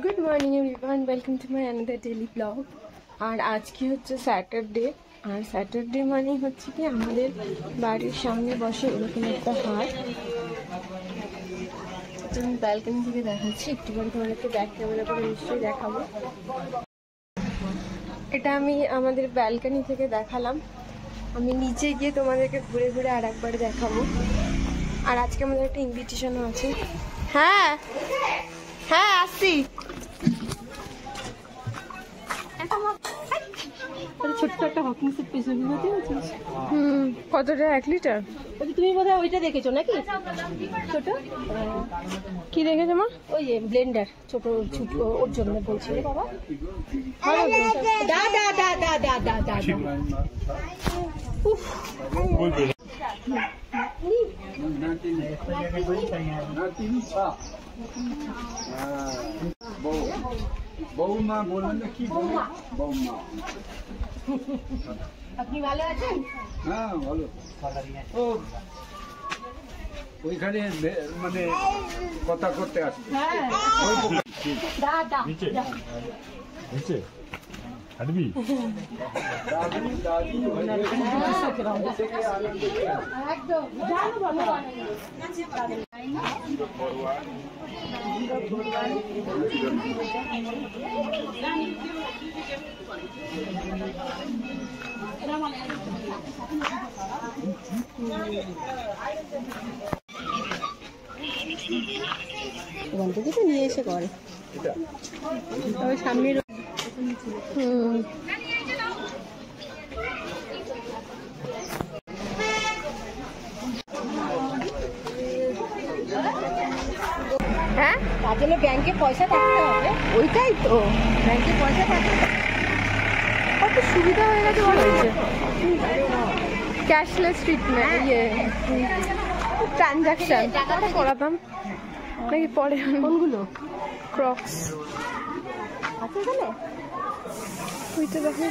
Good morning everyone, welcome to my another daily blog. আর আজকে হচ্ছে স্যাটারডে। আর Saturday মানে হচ্ছে কি আমাদের বাড়ির সামনে বসে এরকম একটা হাট। আমি ব্যালকনি থেকে দেখাচ্ছি, একটু করে তোমাদেরকে ব্যাক ক্যামেরা করে নিশ্চয়ই দেখাবো। এটা আমি আমাদের ব্যালকনি থেকে দেখালাম। আমি নিচে গিয়ে তোমাদেরকে ঘুরে ঘুরে আর একবার দেখাবো। আর আজকে আমাদের একটা ইনভিটেশনও আছে। হ্যাঁ হ্যাঁ আসছি। ছোট্ট একটা হকিং সেট পেয়েছো, কতটা 1 লিটার? তুমি বোধহয় ওইটা দেখেছো নাকি? ছোট কি দেখেছো মা? ওই যে ব্লেন্ডার ছোট ছোট ওর জন্য বলছি রে বাবা। দা দা দা দা দা দা দা বৌমা বললেন না কি বলে বৌমা। আপনি ভালো আছেন? হ্যাঁ ভালো। ও ওইখানে মানে কথা করতে আসছে। দা দা নিচে হাঁটবি? দাদু দাদু একদম জানো বাবা। ওখান থেকে তো নিয়ে এসে করে তবে সামনের হ্যাঁ, তার জন্য ব্যাংকে পয়সা থাকতে হবে। ওইটাই তো, ব্যাংকে পয়সা থাকতে কত সুবিধা হয়ে গেছে বলা হয়েছে। ক্যাশলেস ট্রিটমেন্ট, ট্রানজাকশন করাতাম নাকি পরে? কোনগুলো ক্রক্স আছে এখানে? ওইটা দেখো না।